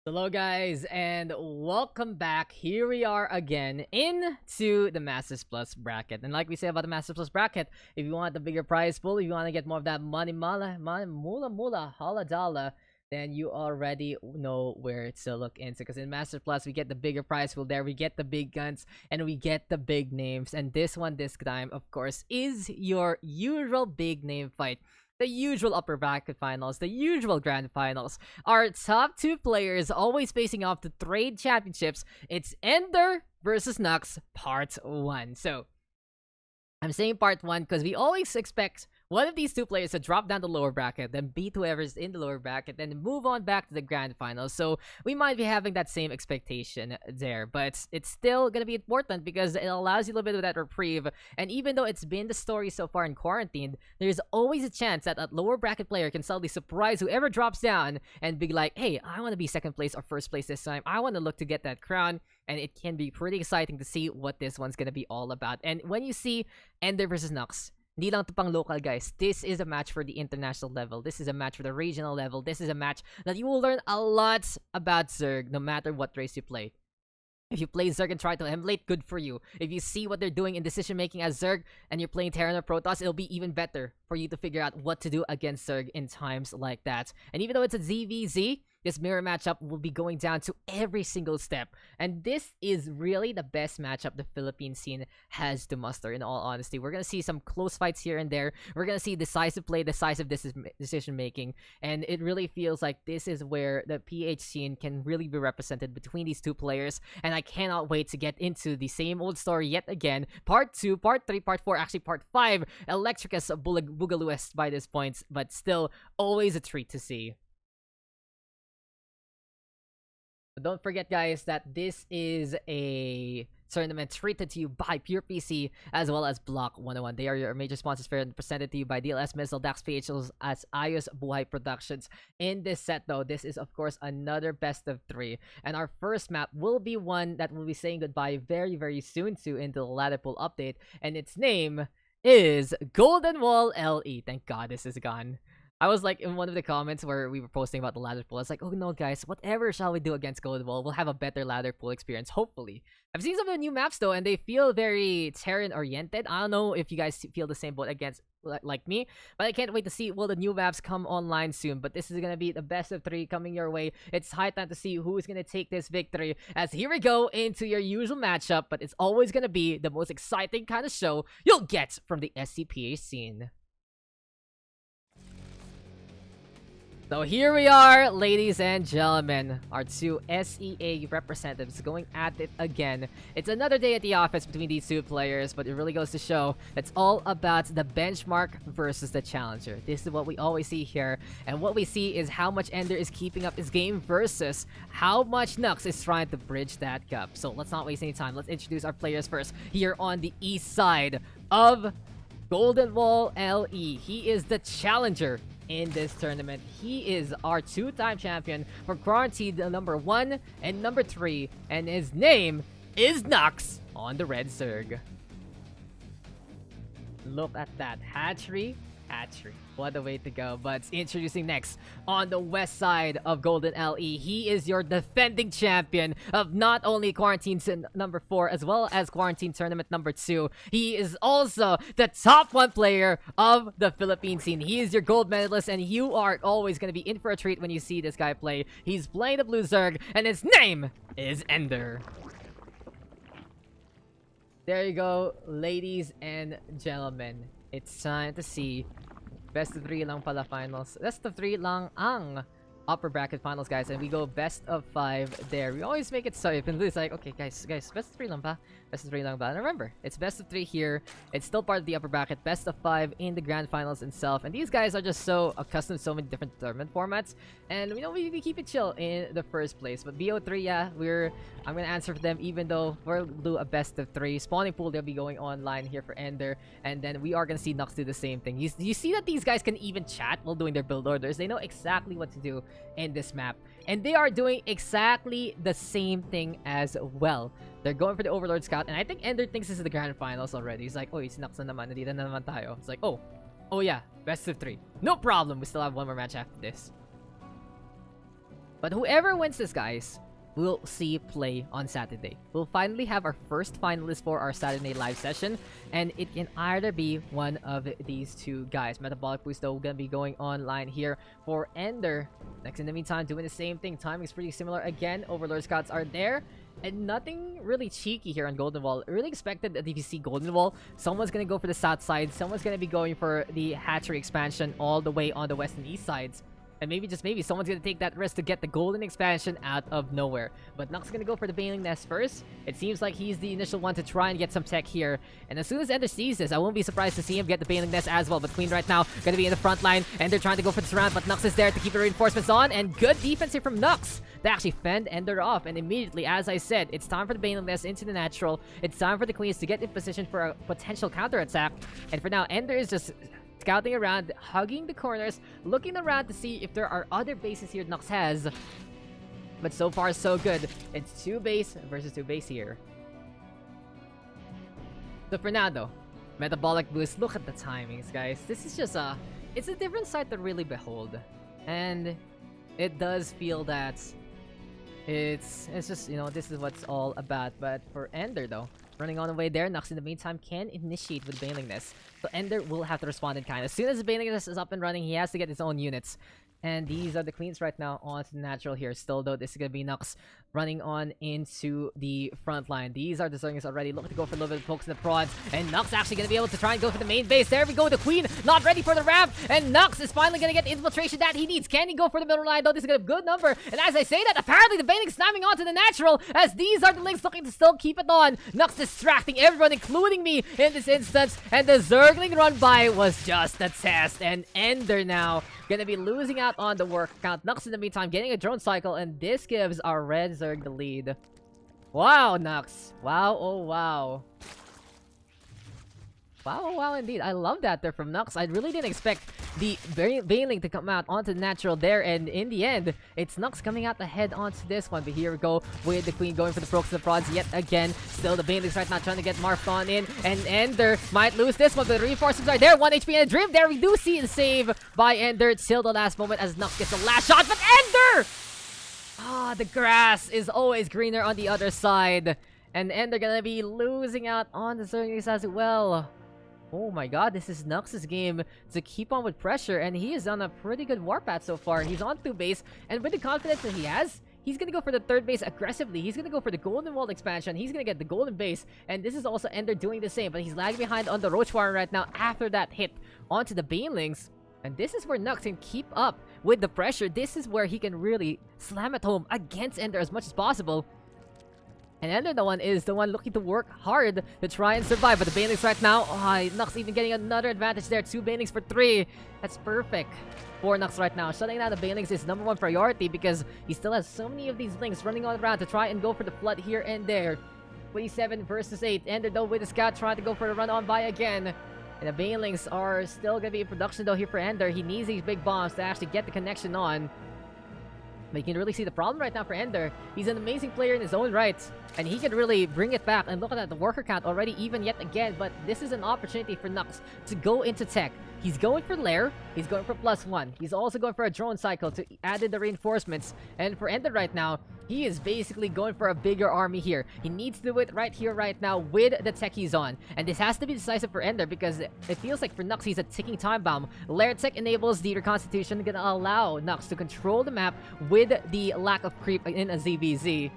Hello guys and welcome back. Here we are again into the Masters Plus bracket. And like we say about the Masters Plus bracket, if you want the bigger prize pool, if you want to get more of that money mula holla dollar, then you already know where to look into. Because in Master Plus, we get the bigger prize pool there, we get the big guns, and we get the big names. And this time, of course, is your usual big name fight. The usual upper bracket finals, the usual grand finals. Our top two players always facing off to trade championships. It's EnDerr versus Daks part 1. So, I'm saying part 1 because we always expect one of these two players to drop down the lower bracket, then beat whoever's in the lower bracket, then move on back to the grand finals. So we might be having that same expectation there, but it's still gonna be important because it allows you a little bit of that reprieve. And even though it's been the story so far in quarantine, there's always a chance that a lower bracket player can suddenly surprise whoever drops down and be like, hey, I want to be second place or first place this time. I want to look to get that crown. And it can be pretty exciting to see what this one's gonna be all about. And when you see EnDerr versus Daks, hindi lang to pang local, guys. This is a match for the international level. This is a match for the regional level. This is a match that you will learn a lot about Zerg no matter what race you play. If you play Zerg and try to emulate, good for you. If you see what they're doing in decision making as Zerg and you're playing Terran or Protoss, it'll be even better for you to figure out what to do against Zerg in times like that. And even though it's a ZVZ, this mirror matchup will be going down to every single step. And this is really the best matchup the Philippine scene has to muster, in all honesty. We're going to see some close fights here and there. We're going to see decisive play, decisive decision making. And it really feels like this is where the PH scene can really be represented between these two players. And I cannot wait to get into the same old story yet again. Part 2, Part 3, Part 4, actually Part 5. Electric as Boogaloo by this point, but still always a treat to see. But don't forget, guys, that this is a tournament treated to you by Pure PC as well as Block 101. They are your major sponsors for and presented to you by DLS Missile, Daks PH, as Ayos Buhay Productions. In this set, though, this is, of course, another best of 3. And our first map will be one that we'll be saying goodbye very, very soon to in the ladder pool update. And its name is Golden Wall LE. Thank God this is gone. I was like in one of the comments where we were posting about the ladder pool. I was like, oh no, guys, whatever shall we do against Golden Wall? We'll have a better ladder pool experience, hopefully. I've seen some of the new maps though, and they feel very Terran oriented. I don't know if you guys feel the same boat against like me, but I can't wait to see will the new maps come online soon. But this is gonna be the best of 3 coming your way. It's high time to see who is gonna take this victory. As here we go into your usual matchup, but it's always gonna be the most exciting kind of show you'll get from the SCPH scene. So here we are, ladies and gentlemen, our two SEA representatives going at it again. It's another day at the office between these two players, but it really goes to show it's all about the benchmark versus the challenger. This is what we always see here, and what we see is how much EnDerr is keeping up his game versus how much Daks is trying to bridge that gap. So let's not waste any time. Let's introduce our players first here on the east side of Golden Wall LE. He is the challenger in this tournament. He is our 2-time champion for Quarantine number 1 and number 3, and his name is Daks on the red Zerg. Look at that hatchery. What a way to go. But introducing next on the west side of Golden LE, he is your defending champion of not only Quarantine number 4 as well as Quarantine Tournament number 2. He is also the top 1 player of the Philippine scene. He is your gold medalist, and you are always going to be in for a treat when you see this guy play. He's playing the blue Zerg, and his name is EnDerr. There you go, ladies and gentlemen. It's time to see best of 3 lang pala finals. Best of 3 lang ang upper bracket finals, guys, and we go best of 5 there. We always make it so you can lose, like, okay, guys, best of 3 lang ba? Best of 3 lang ba? And remember, it's best of 3 here. It's still part of the upper bracket. Best of 5 in the grand finals itself. And these guys are just so accustomed to so many different tournament formats. And you know, we keep it chill in the first place. But BO3, yeah, I'm gonna answer for them, even though we'll do a best of 3. Spawning pool, they'll be going online here for EnDerr. And then we are gonna see Daks do the same thing. You see that these guys can even chat while doing their build orders. They know exactly what to do in this map, and they are doing exactly the same thing as well. They're going for the Overlord Scout, and I think EnDerr thinks this is the grand finals already. He's like, oh, it's Daks na naman, nandito na naman tayo. It's like, oh yeah, best of 3, no problem. We still have one more match after this. But whoever wins this, guys, we'll see play on Saturday. We'll finally have our first finalist for our Saturday live session, and it can either be one of these two guys. Metabolic Boost, though, gonna be going online here for EnDerr. Next, in the meantime, doing the same thing. Timing is pretty similar again. Overlord Scouts are there, and nothing really cheeky here on Golden Wall. I really expected that if you see Golden Wall, someone's gonna go for the south side, someone's gonna be going for the hatchery expansion all the way on the west and east sides. And maybe, just maybe, someone's gonna take that risk to get the golden expansion out of nowhere. But Nux gonna go for the Baneling Nest first. It seems like he's the initial one to try and get some tech here. And as soon as EnDerr sees this, I won't be surprised to see him get the Baneling Nest as well. But Queen right now gonna be in the front line, and they're trying to go for the surround. But Nux is there to keep the reinforcements on, and good defense here from Nux to actually fend EnDerr off. And immediately, as I said, it's time for the Baneling Nest into the natural. It's time for the Queens to get in position for a potential counterattack. And for now, EnDerr is just scouting around, hugging the corners, looking around to see if there are other bases here Nux has. But so far, so good. It's 2 base versus 2 base here. So for now, though, Metabolic Boost, look at the timings, guys. This is just it's a different sight to really behold. And it does feel that it's just, you know, this is what's all about. But for EnDerr, though, running on the way there, Nux in the meantime can initiate with Baneling Nest. So EnDerr will have to respond in kind. As soon as the Baneling Nest is up and running, he has to get his own units. And these are the Queens right now onto the natural here. Still, though, this is going to be Nux running on into the front line. These are the Zerglings already looking to go for a little bit of pokes in the prods. And Nux actually going to be able to try and go for the main base. There we go, the Queen not ready for the ramp. And Nux is finally going to get the infiltration that he needs. Can he go for the middle line, though? This is going to be a good number. And as I say that, apparently the Baneling slamming onto the natural, as these are the links looking to still keep it on. Nux distracting everyone, including me in this instance. And the Zergling run by was just a test. And EnDerr now going to be losing out on the work count. Nux in the meantime getting a drone cycle, and this gives our red Zerg the lead. Wow, Nux. Wow, oh wow. Wow, oh wow indeed. I love that there from Nux. I really didn't expect the Baneling to come out onto the natural there, and in the end, it's Nux coming out ahead onto this one. But here we go with the Queen going for the pokes and the prods yet again. Still the Banelings right now trying to get Marfed on in, and EnDerr might lose this one, but the reinforcements are there. 1 HP and a Dream. There we do see the save by EnDerr till the last moment as Nux gets the last shot, but EnDerr! Ah, the grass is always greener on the other side, and EnDerr gonna be losing out on the Zerglings as well. Oh my god, this is Nux's game to keep on with pressure, and he is on a pretty good warpath so far. He's on 2 base, and with the confidence that he has, he's gonna go for the 3rd base aggressively. He's gonna go for the Golden Wall expansion. He's gonna get the Golden Base, and this is also EnDerr doing the same, but he's lagging behind on the Roach Warren right now after that hit onto the Banelings. And this is where Nux can keep up with the pressure. This is where he can really slam it home against EnDerr as much as possible. And EnDerr is the one looking to work hard to try and survive. But the Banelings right now, Nux even getting another advantage there. 2 Banelings for 3. That's perfect for Nux right now. Shutting down the Banelings is #1 priority because he still has so many of these links running all around to try and go for the flood here and there. 27 versus 8. EnDerr though with the scout trying to go for a run on by again. And the Banelings are still going to be in production though here for EnDerr. He needs these big bombs to actually get the connection on. But you can really see the problem right now for EnDerr. He's an amazing player in his own right, and he can really bring it back. And look at that, the worker count already even yet again. But this is an opportunity for Nux to go into tech. He's going for Lair. He's going for +1. He's also going for a drone cycle to add in the reinforcements. And for EnDerr right now, he is basically going for a bigger army here. He needs to do it right here, right now, with the tech he's on. And this has to be decisive for EnDerr because it feels like for Nux, he's a ticking time bomb. Lair tech enables the reconstitution, gonna allow Nux to control the map with the lack of creep in a ZVZ.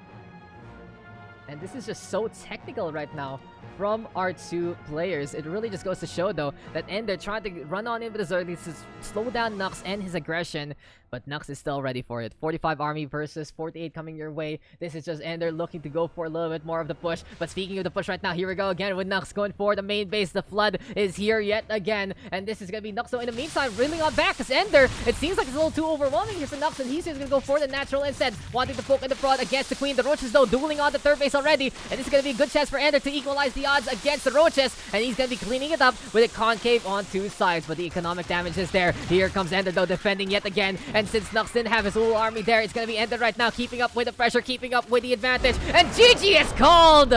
And this is just so technical right now from our 2 players. It really just goes to show, though, that EnDerr trying to run on in with the Zerglings to slow down Nux and his aggression. But Nux is still ready for it. 45 army versus 48 coming your way. This is just EnDerr looking to go for a little bit more of the push. But speaking of the push right now, here we go again with Nux going for the main base. The flood is here yet again. And this is going to be Nux. So in the meantime, reeling on back as EnDerr, it seems like it's a little too overwhelming here for Nux. And he's just going to go for the natural instead. Wanting to poke in the prod against the Queen. The Roaches, though, dueling on the 3rd base already. And this is going to be a good chance for EnDerr to equalize the odds against the Roaches. And he's going to be cleaning it up with a concave on 2 sides. But the economic damage is there. Here comes EnDerr, though, defending yet again. And since Nux didn't have his whole army there, it's going to be EnDerr right now, keeping up with the pressure, keeping up with the advantage. And GG is called!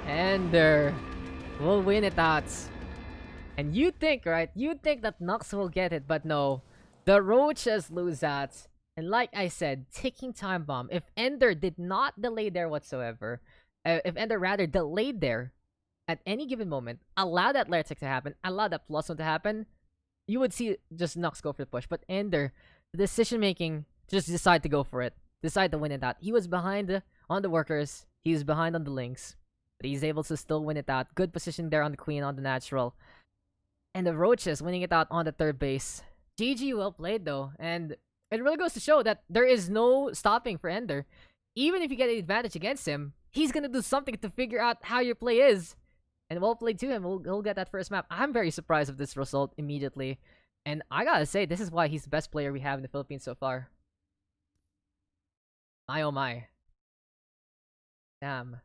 EnDerr will win it out. And you think, right? You think that Nux will get it, but no. The Roaches lose that. And like I said, ticking time bomb. If EnDerr did not delay there whatsoever, if EnDerr rather delayed there at any given moment, allow that lair tick to happen, allow that +1 to happen, you would see just Nux go for the push. But EnDerr, the decision making, just decide to go for it. Decide to win it out. He was behind on the workers. He was behind on the links. But he's able to still win it out. Good position there on the queen, on the natural. And the Roaches winning it out on the third base. GG, well played though. And it really goes to show that there is no stopping for EnDerr. Even if you get an advantage against him, he's gonna do something to figure out how your play is. And well played to him. He'll get that first map. I'm very surprised of this result immediately. And I gotta say, this is why he's the best player we have in the Philippines so far. My oh my. Damn.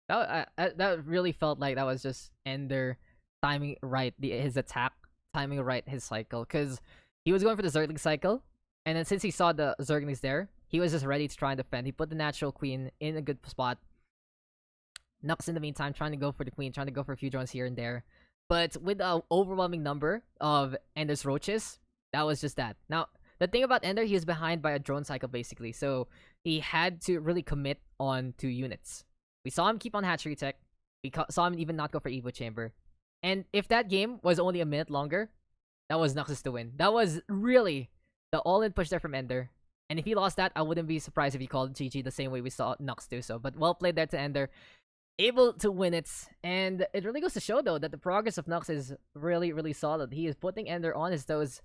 That really felt like that was just EnDerr timing right his attack, timing right his cycle. Because he was going for the Zergling cycle. And then since he saw the Zerglings there, he was just ready to try and defend. He put the natural queen in a good spot. Nux in the meantime trying to go for the queen, trying to go for a few drones here and there. But with an overwhelming number of EnDerr's Roaches, that was just that. Now, the thing about EnDerr, he was behind by a drone cycle basically. So he had to really commit on 2 units. We saw him keep on hatchery tech. We saw him even not go for Evo Chamber. And if that game was only a minute longer, that was Nux's to win. That was really the all-in push there from EnDerr. And if he lost that, I wouldn't be surprised if he called GG the same way we saw Nux do so. But well played there to EnDerr. Able to win it. And it really goes to show, though, that the progress of Nux is really, really solid. He is putting EnDerr on his toes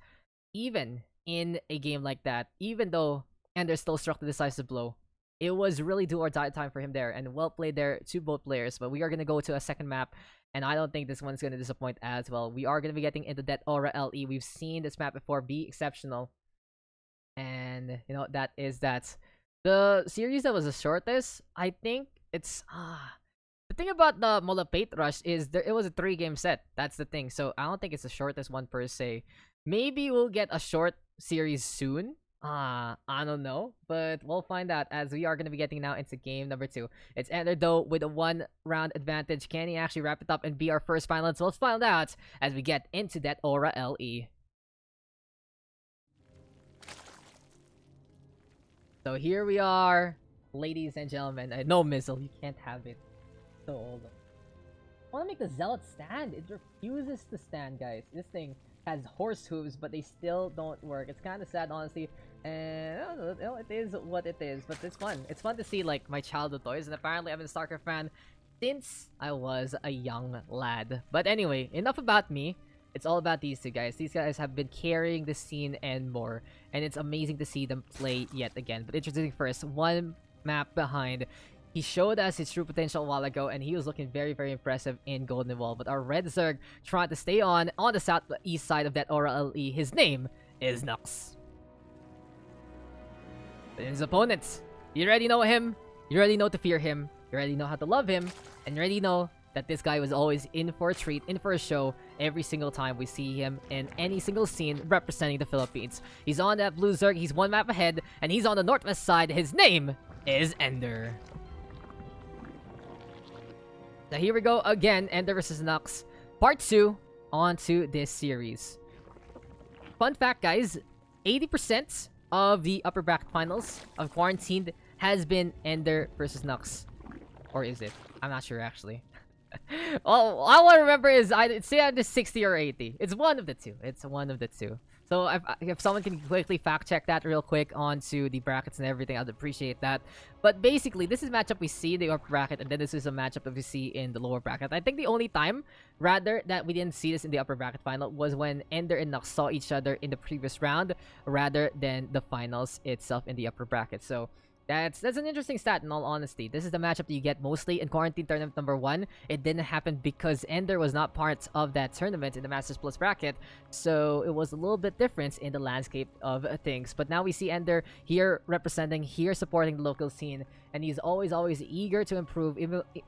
even in a game like that. Even though EnDerr still struck the decisive blow. It was really do or die time for him there. And well played there to both players. But we are going to go to a second map. And I don't think this one's going to disappoint as well. We are going to be getting into Deathaura LE. We've seen this map before be exceptional. And, you know, that is that. The series that was the shortest, I think it's... The thing about the Molapate Rush is it was a 3-game set. That's the thing. So I don't think it's the shortest one per se. Maybe we'll get a short series soon. I don't know. But we'll find out as we are going to be getting now into game number 2. It's EnDerr though with a 1-round advantage. Can he actually wrap it up and be our first final? So let's find out as we get into Deathaura LE. So here we are, ladies and gentlemen. No missile, you can't have it. So old. I want to make the Zealot stand. It refuses to stand, guys. This thing has horse hooves, but they still don't work. It's kind of sad, honestly. And it is what it is, but it's fun. It's fun to see like my childhood toys, and apparently I've been a StarCraft fan since I was a young lad. But anyway, enough about me. It's all about these two guys. These guys have been carrying the scene and more. And it's amazing to see them play yet again. But introducing first, one map behind. He showed us his true potential a while ago. And he was looking very, very impressive in Golden Wall. But our Red Zerg trying to stay on the southeast side of Deathaura LE. His name is Nux. And his opponents. You already know him. You already know to fear him. You already know how to love him. And you already know that this guy was always in for a treat, in for a show, every single time we see him in any single scene representing the Philippines. He's on that blue Zerg, he's one map ahead, and he's on the northwest side. His name is EnDerr. Now here we go again, EnDerr versus Nux. Part 2 onto this series. Fun fact, guys, 80% of the upper bracket finals of Quarantined has been EnDerr versus Nux. Or is it? I'm not sure, actually. All I want to remember is it's either 60 or 80. It's one of the two. It's one of the two. So if someone can quickly fact check that real quick onto the brackets and everything, I'd appreciate that. But basically, this is a matchup we see in the upper bracket, and then this is a matchup that we see in the lower bracket. I think the only time, rather, that we didn't see this in the upper bracket final was when EnDerr and Nux saw each other in the previous round, rather than the finals itself in the upper bracket. So that's an interesting stat, in all honesty. This is the matchup that you get mostly in Quarantine Tournament number 1. It didn't happen because EnDerr was not part of that tournament in the Masters Plus bracket, so it was a little bit different in the landscape of things. But now we see EnDerr here representing, here supporting the local scene, and he's always eager to improve,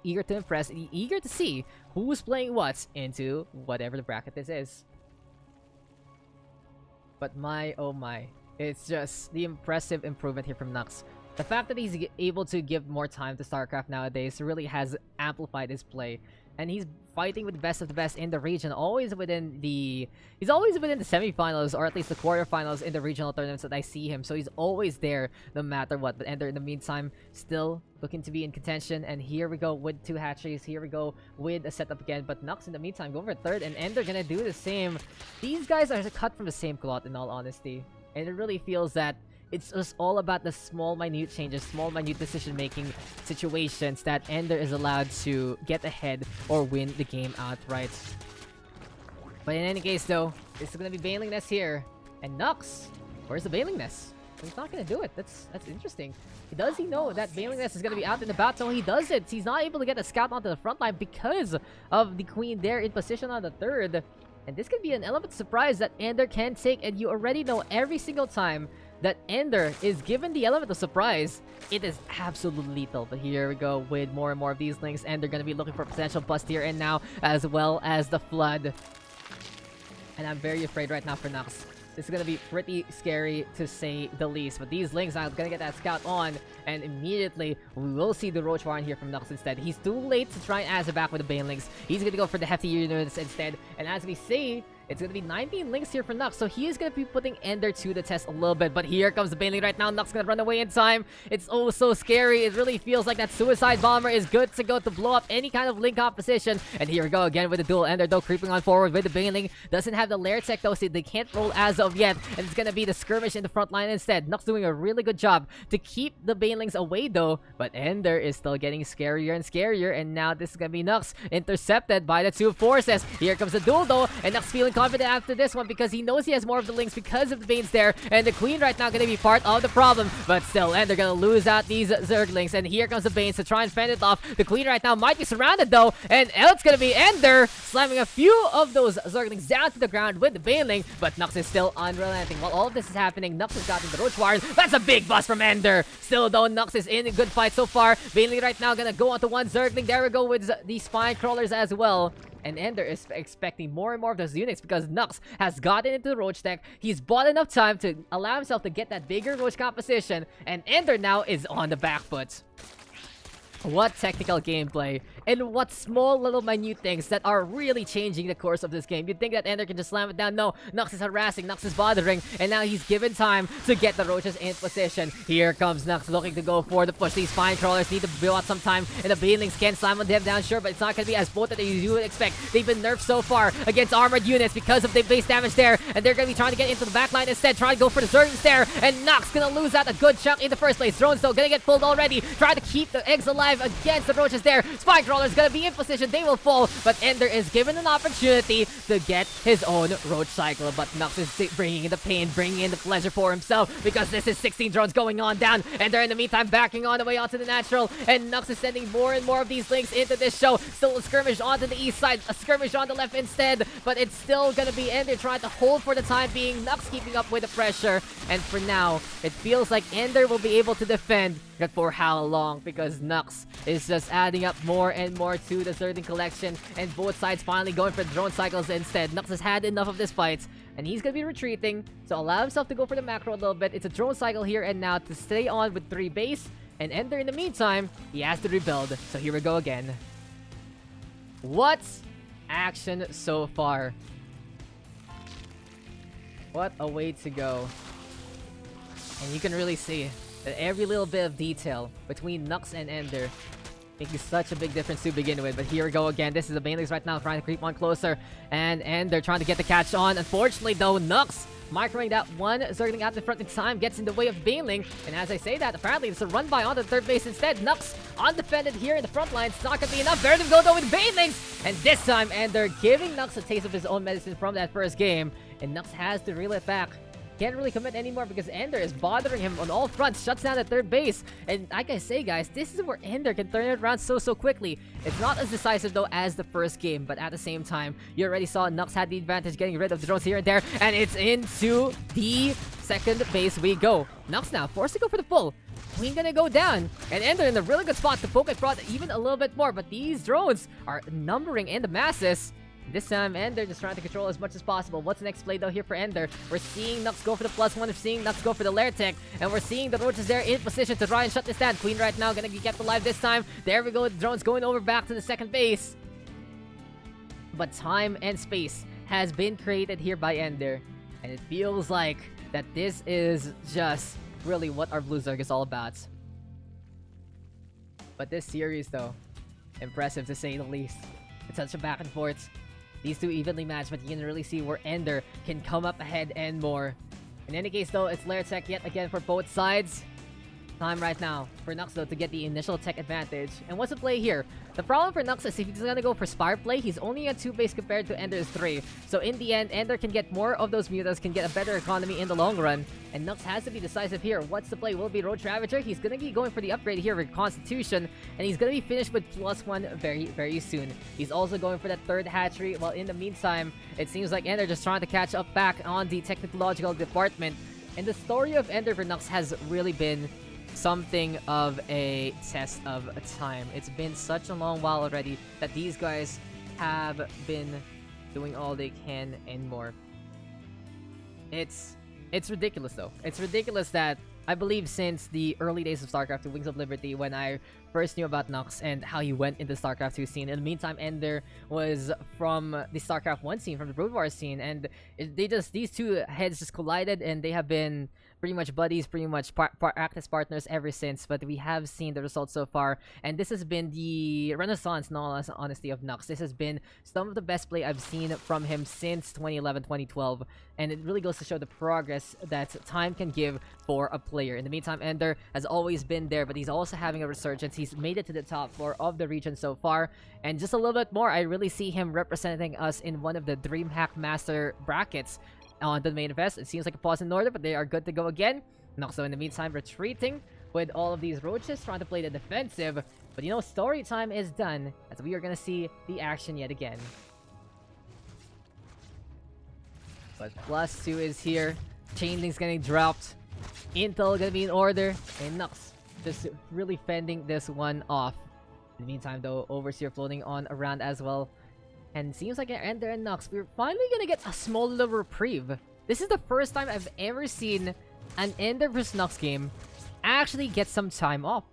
eager to impress, and eager to see who's playing what into whatever the bracket this is. But my, oh my, it's just the impressive improvement here from Nux. The fact that he's able to give more time to StarCraft nowadays really has amplified his play. and he's fighting with the best of the best in the region, always within the he's always within the semifinals or at least the quarterfinals in the regional tournaments that I see him. So he's always there no matter what. But EnDerr in the meantime still looking to be in contention, and here we go with 2 hatcheries. Here we go with a setup again, but Nux in the meantime go for third, and EnDerr gonna do the same. These guys are cut from the same cloth in all honesty, and it really feels that it's just all about the small, minute changes, small, minute decision-making situations that EnDerr is allowed to get ahead or win the game outright. But in any case, though, this is going to be Baneling Nest here. And Nux, where's the Baneling Nest? He's not going to do it. That's interesting. Does he know that Baneling Nest is going to be out in the battle? He doesn't. He's not able to get a scout onto the front line because of the Queen there in position on the third. And this could be an element of surprise that EnDerr can take, and you already know every single time that EnDerr is given the element of surprise, it is absolutely lethal. But here we go with more and more of these links, and they're going to be looking for potential bust here and now, as well as the flood. And I'm very afraid right now for Nux. This is going to be pretty scary to say the least. But these links are going to get that scout on, and immediately we will see the Roach Warren here from Nux instead. He's too late to try and answer back with the Banelings. He's going to go for the hefty units instead. And as we see, it's going to be 19 links here for Nux, so he is going to be putting EnDerr to the test a little bit. But here comes the Baneling right now. Nux going to run away in time. It's oh so scary. It really feels like that Suicide Bomber is good to go to blow up any kind of link opposition. And here we go again with the duel. EnDerr though creeping on forward with the Baneling. Doesn't have the Lair Tech though, so they can't roll as of yet. And it's going to be the skirmish in the front line instead. Nux doing a really good job to keep the Banelings away though. But EnDerr is still getting scarier and scarier. And now this is going to be Nux intercepted by the 2 forces. Here comes the duel though. And Nux feeling confident after this one because he knows he has more of the links because of the Banes there, and the Queen right now going to be part of the problem. But still, and they're going to lose out these Zerglings, and here comes the Banes to try and fend it off. The Queen right now might be surrounded though, and it's going to be EnDerr slamming a few of those Zerglings down to the ground with the Baneling, but Nux is still unrelenting. While all of this is happening, Nux has gotten the Roach Warriors. That's a big bust from EnDerr. Still though, Nux is in a good fight so far. Baneling right now going to go onto one Zergling. There we go with the Spine Crawlers as well. And EnDerr is expecting more and more of those units because Nux has gotten into the Roach deck. He's bought enough time to allow himself to get that bigger Roach composition. And EnDerr now is on the back foot. What technical gameplay, and what small little minute things that are really changing the course of this game. You'd think that EnDerr can just slam it down. No, Nux is harassing, Nux is bothering, and now he's given time to get the Roaches in position. Here comes Nux looking to go for the push. These Spine Crawlers need to build out some time, and the Banelings can slam on them down, sure, but it's not going to be as potent as you would expect. They've been nerfed so far against armored units because of the base damage there, and they're going to be trying to get into the backline instead, trying to go for the Zerglings there, and Nux going to lose out a good chunk in the first place. Drones though going to get pulled already, trying to keep the eggs alive against the Roaches there. Spine Crawler's going to be in position, they will fall, but EnDerr is given an opportunity to get his own Roach cycle, but Nux is bringing in the pain, bringing in the pleasure for himself, because this is 16 drones going on down. EnDerr in the meantime backing on the way onto the natural, and Nux is sending more and more of these links into this show. Still a skirmish onto the east side, a skirmish on the left instead, but it's still gonna be EnDerr trying to hold for the time being. Nux keeping up with the pressure, and for now it feels like EnDerr will be able to defend, but for how long? Because Nux is just adding up more and more to the Zergling collection, and both sides finally going for the drone cycles instead. Nux has had enough of this fight, and he's going to be retreating, so allow himself to go for the macro a little bit. It's a drone cycle here and now to stay on with 3 base, and EnDerr in the meantime, he has to rebuild. So here we go again. What action so far. What a way to go. And you can really see that every little bit of detail between Nux and EnDerr making such a big difference to begin with. But here we go again. This is the Banelings right now trying to creep on closer, and EnDerr trying to get the catch on. Unfortunately though, Nux microing that one Zergling out in front in time gets in the way of Baneling, and as I say that, apparently it's a run by onto the third base instead. Nux undefended here in the front line. It's not gonna be enough. There to go though with Banelings, and this time EnDerr giving Nux a taste of his own medicine from that first game, and Nux has to reel it back. Can't really commit anymore because EnDerr is bothering him on all fronts, shuts down the third base. And like I say guys, this is where EnDerr can turn it around so quickly. It's not as decisive though as the first game, but at the same time, you already saw Nux had the advantage getting rid of the drones here and there, and it's into the second base we go. Nux now forced to go for the pull. Queen gonna go down, and EnDerr in a really good spot to poke at Prod even a little bit more, but these drones are numbering in the masses. This time, EnDerr just trying to control as much as possible. What's the next play though here for EnDerr? We're seeing Nux go for the +1, we're seeing Nux go for the Lair Tech, and we're seeing the Roaches there in position to try and shut this down. Queen right now gonna get alive this time. There we go, the drones going over back to the second base. But time and space has been created here by EnDerr, and it feels like that this is just really what our Blue Zerg is all about. But this series, though, impressive to say the least. It's such a back and forth. These two evenly matched, but you can really see where EnDerr can come up ahead and more. In any case, though, it's layer tech yet again for both sides. Time right now for Nux, though, to get the initial tech advantage. And what's the play here? The problem for Nux is if he's gonna go for Spire play, he's only at 2 base compared to EnDerr's 3. So in the end, EnDerr can get more of those mutas, can get a better economy in the long run. And Nux has to be decisive here. What's the play? Will it be Roach Ravager? He's gonna be going for the upgrade here with Constitution. And he's gonna be finished with +1 very, very soon. He's also going for that third hatchery. While in the meantime, it seems like EnDerr just trying to catch up back on the technological department. And the story of EnDerr for Nux has really been something of a test of time. It's been such a long while already that these guys have been doing all they can and more. It's ridiculous, though. It's ridiculous that I believe since the early days of StarCraft 2 Wings of Liberty, when I first knew about Nux and how he went into StarCraft 2 scene. In the meantime, EnDerr was from the StarCraft 1 scene, from the Brood War scene, and these two heads just collided, and they have been pretty much buddies, pretty much practice partners ever since. But we have seen the results so far, and this has been the renaissance, in all honesty, of Nux. This has been some of the best play I've seen from him since 2011, 2012, and it really goes to show the progress that time can give for a player. In the meantime, EnDerr has always been there, but he's also having a resurgence. He's made it to the top floor of the region so far, and just a little bit more, I really see him representing us in one of the DreamHack Master brackets on the main event. It seems like a pause in order, but they are good to go again. Noxo in the meantime retreating with all of these roaches, trying to play the defensive. But you know, story time is done, as we are going to see the action yet again. But +2 is here. Chainlink's getting dropped. Intel gonna be in order. And Nux just really fending this one off. In the meantime, though, Overseer floating on around as well. And seems like EnDerr and Nux, we're finally gonna get a small little reprieve. This is the first time I've ever seen an EnDerr vs Nux game actually get some time off.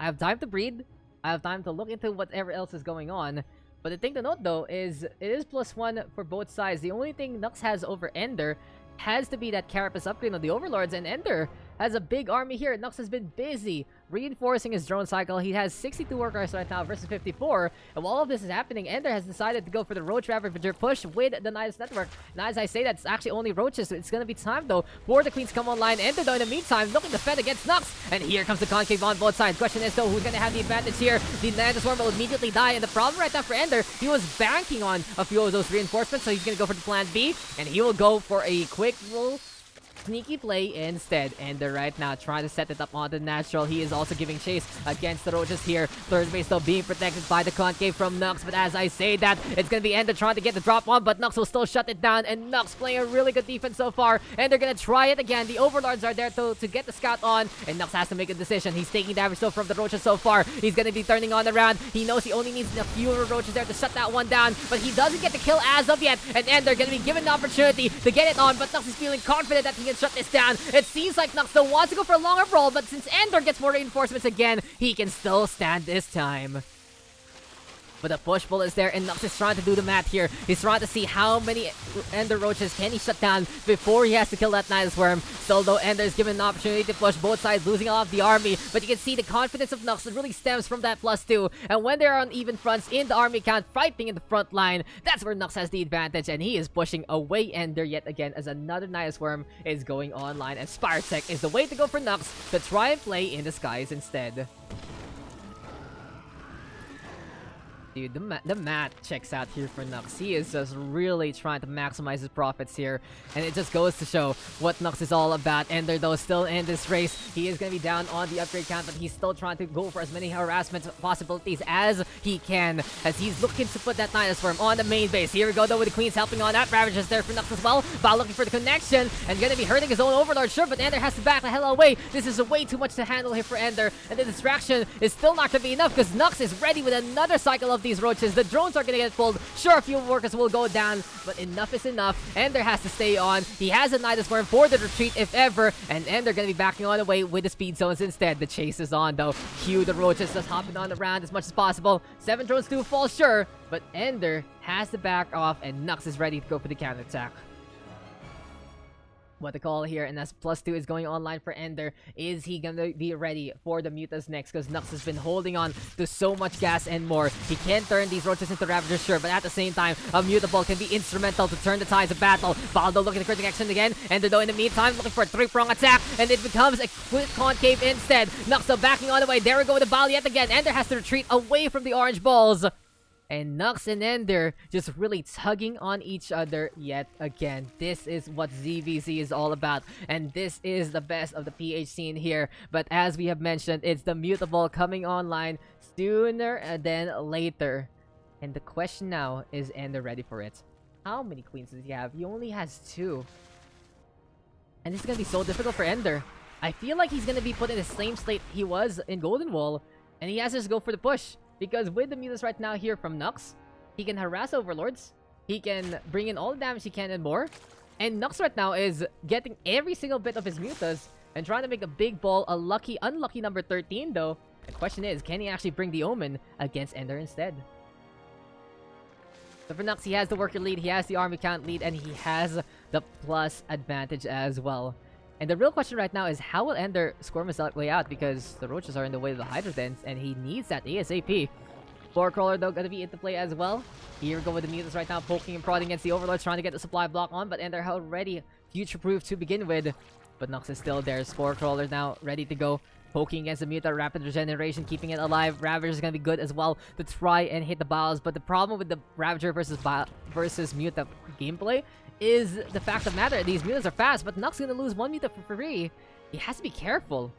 I have time to breathe. I have time to look into whatever else is going on. But the thing to note, though, is it is +1 for both sides. The only thing Nux has over EnDerr has to be that Carapace upgrade on the Overlords, and EnDerr has a big army here. Nux has been busy reinforcing his drone cycle. He has 62 workers right now versus 54. And while all of this is happening, EnDerr has decided to go for the Roach Ravager push with the Nidus Network. And as I say, that's actually only Roaches, so it's going to be time, though, for the Queens to come online. EnDerr, though, in the meantime, looking to fend against Nux. And here comes the Concave on both sides. Question is, though, who's going to have the advantage here? The Nidus Swarm will immediately die. And the problem right now for EnDerr, he was banking on a few of those reinforcements, so he's going to go for the plan B. And he will go for a quick roll sneaky play instead. EnDerr right now trying to set it up on the natural. He is also giving chase against the roaches here. Third base though being protected by the concave from Nux. But as I say that, it's gonna be EnDerr trying to get the drop on, but Nux will still shut it down. And Nux playing a really good defense so far. And they're gonna try it again. The Overlords are there to get the scout on. And Nux has to make a decision. He's taking damage though from the roaches so far. He's gonna be turning on around. He knows he only needs a few roaches there to shut that one down. But he doesn't get the kill as of yet. And EnDerr gonna be given the opportunity to get it on. But Nux is feeling confident that he can shut this down. It seems like Nux still wants to go for a longer brawl, but since EnDerr gets more reinforcements again, he can still stand this time. But the push-pull is there, and Nux is trying to do the math here. He's trying to see how many EnDerr roaches can he shut down before he has to kill that Nidus Worm. Still, though, EnDerr is given an opportunity to push both sides, losing a lot of the army. But you can see the confidence of Nux really stems from that +2. And when they're on even fronts in the army count, fighting in the front line, that's where Nux has the advantage. And he is pushing away EnDerr yet again as another Nidus Worm is going online. And Spire Tech is the way to go for Nux to try and play in the skies instead. Dude, the math checks out here for Nux. He is just really trying to maximize his profits here. And it just goes to show what Nux is all about. EnDerr, though, still in this race. He is going to be down on the upgrade count, but he's still trying to go for as many harassment possibilities as he can, as he's looking to put that Nidus Worm on the main base. Here we go, though, with the Queens helping on that. Ravager's there for Nux as well. Val looking for the connection and going to be hurting his own Overlord. Sure, but EnDerr has to back the hell away. This is way too much to handle here for EnDerr. And the distraction is still not going to be enough because Nux is ready with another cycle of these roaches. The drones are gonna get pulled. Sure, a few workers will go down, but enough is enough. EnDerr has to stay on. He has a Nidus Worm for the retreat, if ever, and EnDerr gonna be backing on the way with the speed zones instead. The chase is on, though. Cue the roaches just hopping on around as much as possible. 7 drones do fall, sure, but EnDerr has to back off, and Nux is ready to go for the counterattack. What the call here, and as +2 is going online for EnDerr, is he gonna be ready for the Mutas next? Because Nux has been holding on to so much gas and more. He can turn these roaches into Ravagers, sure, but at the same time, a Mutable can be instrumental to turn the tides of battle. Baldo looking at critical action again, EnDerr though in the meantime looking for a 3-prong attack, and it becomes a quick concave instead. Nux though backing on the way, there we go with the Bal yet again. EnDerr has to retreat away from the orange balls. And Nux and EnDerr just really tugging on each other yet again. This is what ZVZ is all about. And this is the best of the PH scene here. But as we have mentioned, it's the Mutable coming online sooner than later. And the question now, is EnDerr ready for it? How many queens does he have? He only has 2. And this is going to be so difficult for EnDerr. I feel like he's going to be put in the same slate he was in Golden Wall. And he has to just go for the push. Because with the Mutas right now here from Nux, he can harass Overlords, he can bring in all the damage he can and more, and Nux right now is getting every single bit of his Mutas and trying to make a big ball a unlucky number 13 though. The question is, can he actually bring the Omen against EnDerr instead? So for Nux, he has the worker lead, he has the army count lead, and he has the plus advantage as well. And the real question right now is, how will EnDerr score his way out? Because the roaches are in the way of the Hydra Dens, and he needs that ASAP. Floor Crawler, though, gonna be into play as well. Here we go with the Mutas right now, poking and prodding against the Overlords, trying to get the supply block on, but EnDerr already future-proof to begin with. But Nux is still there. Spore Crawler now ready to go. Poking against the Muta, rapid regeneration, keeping it alive. Ravager is gonna be good as well to try and hit the Bals. But the problem with the Ravager versus Muta gameplay is the fact of the matter. These Mutas are fast, but Nux gonna lose 1 Muta for free. He has to be careful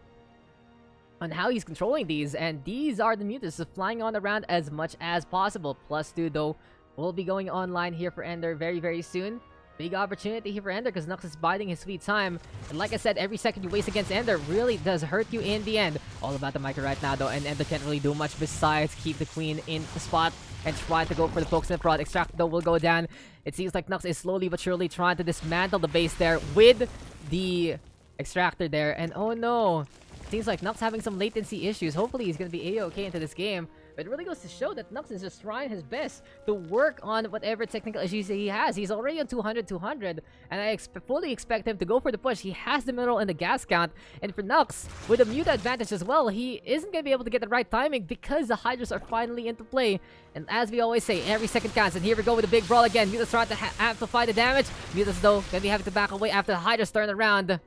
on how he's controlling these, and these are the Mutas flying on around as much as possible. +2 though will be going online here for EnDerr very soon. Big opportunity here for EnDerr because Nux is biding his sweet time. And like I said, every second you waste against EnDerr really does hurt you in the end. All about the micro right now though, and EnDerr can't really do much besides keep the queen in the spot and try to go for the pokes and prod. Extract though will go down. It seems like Nux is slowly but surely trying to dismantle the base there with the extractor there. And oh no, seems like Nux having some latency issues. Hopefully he's gonna be a-okay into this game. But it really goes to show that Nux is just trying his best to work on whatever technical issues he has. He's already on 200, and I fully expect him to go for the push. He has the mineral and the gas count, and for Nux, with the Muta advantage as well, he isn't going to be able to get the right timing because the Hydras are finally into play. And as we always say, every second counts, and here we go with the big brawl again. Muta's trying to amplify the damage. Muta's though going to be having to back away after the Hydras turn around.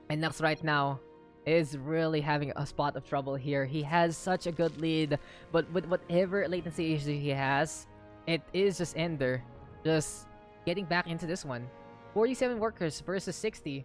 And Nux right now is really having a spot of trouble here. He has such a good lead, but with whatever latency issue he has, it is just EnDerr just getting back into this one. 47 workers versus 60.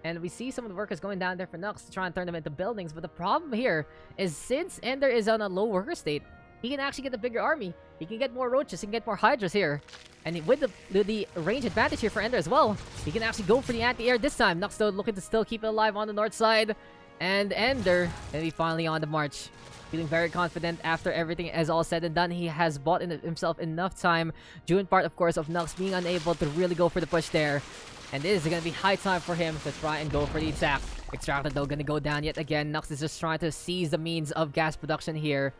And we see some of the workers going down there for Nux to try and turn them into buildings. But the problem here is since EnDerr is on a low worker state, he can actually get a bigger army. He can get more roaches, he can get more Hydras here. And with the range advantage here for EnDerr as well, he can actually go for the anti-air this time. Nux though looking to still keep it alive on the north side. And EnDerr gonna be finally on the march. Feeling very confident after everything is all said and done. He has bought himself enough time. Due in part, of course, of Nux being unable to really go for the push there. And this is gonna be high time for him to try and go for the attack. Extractor though gonna go down yet again. Nux is just trying to seize the means of gas production here.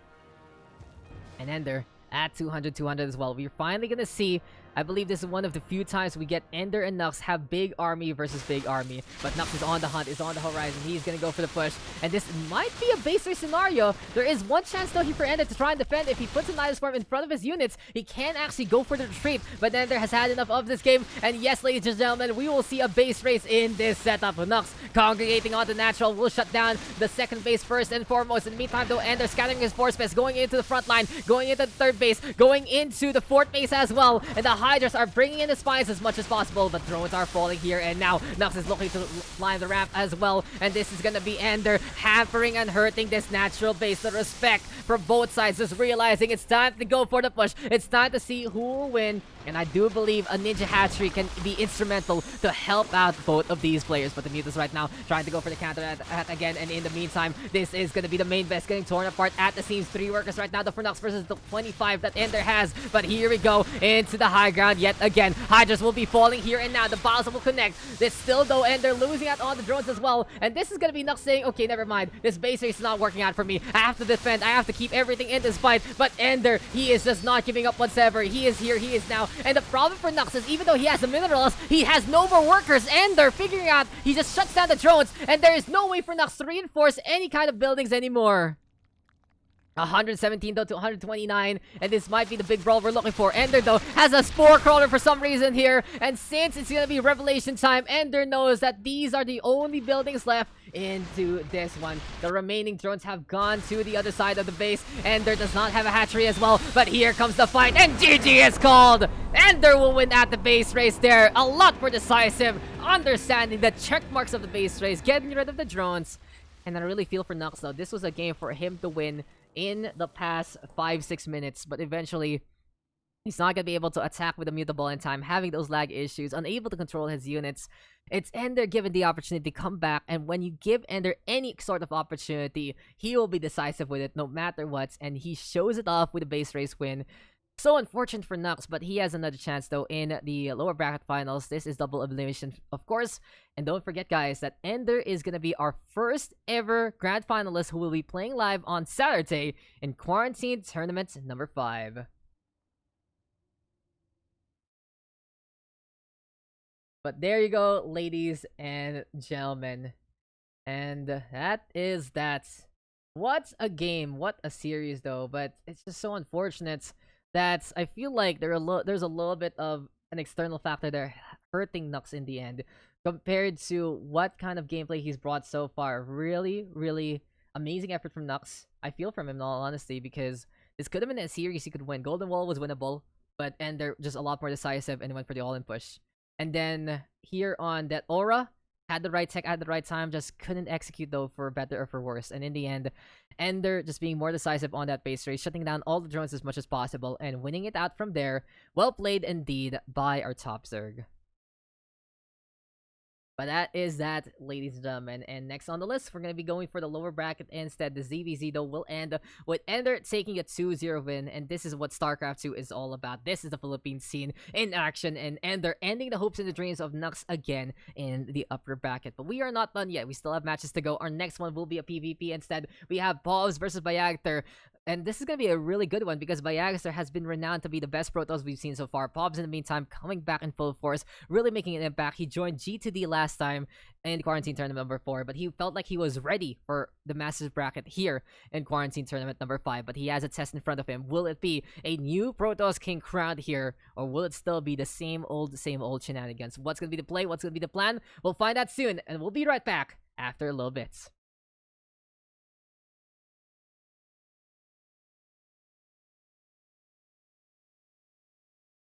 And EnDerr at 200 as well. We're finally gonna see, I believe this is one of the few times we get EnDerr and Nux have big army versus big army. But Nux is on the hunt, is on the horizon. He's gonna go for the push. And this might be a base race scenario. There is one chance though here for EnDerr to try and defend. If he puts a Nidus Form in front of his units, he can actually go for the retreat. But EnDerr has had enough of this game. And yes, ladies and gentlemen, we will see a base race in this setup. Nux congregating onto natural will shut down the second base first and foremost. In the meantime though, EnDerr scattering his force base, going into the front line, going into the third base, going into the fourth base as well. And the Hydras are bringing in the spines as much as possible, but drones are falling here, and now Daks is looking to climb the ramp as well, and this is gonna be EnDerr hampering and hurting this natural base. The respect from both sides, just realizing it's time to go for the push. It's time to see who will win, and I do believe a Ninja Hatchery can be instrumental to help out both of these players. But the Mutas right now trying to go for the counter at again, and in the meantime, this is gonna be the main best getting torn apart at the seams. 3 workers right now, the Fornux versus the 25 that EnDerr has. But here we go into the high ground yet again. Hydras will be falling here, and now the Bowser will connect. This still though, EnDerr losing out on the drones as well, and this is gonna be Nux saying, okay, never mind, this base race is not working out for me. I have to defend, I have to keep everything in this fight. But EnDerr, he is just not giving up whatsoever. He is here, he is now, and the problem for Nux is even though he has the minerals, he has no more workers. EnDerr figuring out, he just shuts down the drones, and there is no way for Nux to reinforce any kind of buildings anymore. 117 though to 129, and this might be the big brawl we're looking for. EnDerr though has a Spore Crawler for some reason here, and since it's gonna be Revelation time, EnDerr knows that these are the only buildings left into this one. The remaining drones have gone to the other side of the base. EnDerr does not have a hatchery as well, but here comes the fight, and GG is called! EnDerr will win at the base race there. A lot more decisive, understanding the check marks of the base race, getting rid of the drones. And I really feel for Nux though. This was a game for him to win in the past 5-6 minutes, but eventually he's not gonna be able to attack with a mutable in time, having those lag issues, unable to control his units. It's EnDerr given the opportunity to come back, and when you give EnDerr any sort of opportunity, he will be decisive with it no matter what, and he shows it off with a base race win. So unfortunate for Nux, but he has another chance though in the lower bracket finals. This is double elimination, of course. And don't forget, guys, that EnDerr is going to be our first ever grand finalist who will be playing live on Saturday in Quarantine Tournament number 5. But there you go, ladies and gentlemen. And that is that. What a game. What a series, though. But it's just so unfortunate that I feel like there's a little bit of an external factor there hurting Nux in the end compared to what kind of gameplay he's brought so far. Really, really amazing effort from Nux. I feel from him in all honesty, because this could have been a series he could win. Golden Wall was winnable, but EnDerr just a lot more decisive and went for the all-in push. And then here on Deathaura, had the right tech at the right time, just couldn't execute though for better or for worse. And in the end, EnDerr just being more decisive on that base race, shutting down all the drones as much as possible and winning it out from there. Well played indeed by our top Zerg. But that is that, ladies and gentlemen. And next on the list, we're going to be going for the lower bracket instead. The ZVZ, though, will end with EnDerr taking a 2-0 win. And this is what StarCraft 2 is all about. This is the Philippines scene in action. And EnDerr ending the hopes and the dreams of Nux again in the upper bracket. But we are not done yet. We still have matches to go. Our next one will be a PvP instead. We have Bobs versus Bayagter. And this is going to be a really good one because Bayagster has been renowned to be the best Protoss we've seen so far. Pobs, in the meantime, coming back in full force, really making an impact. He joined G2D last time in Quarantine Tournament number 4, but he felt like he was ready for the Masters bracket here in Quarantine Tournament number 5. But he has a test in front of him. Will it be a new Protoss King crowned here, or will it still be the same old shenanigans? What's going to be the play? What's going to be the plan? We'll find out soon, and we'll be right back after a little bit.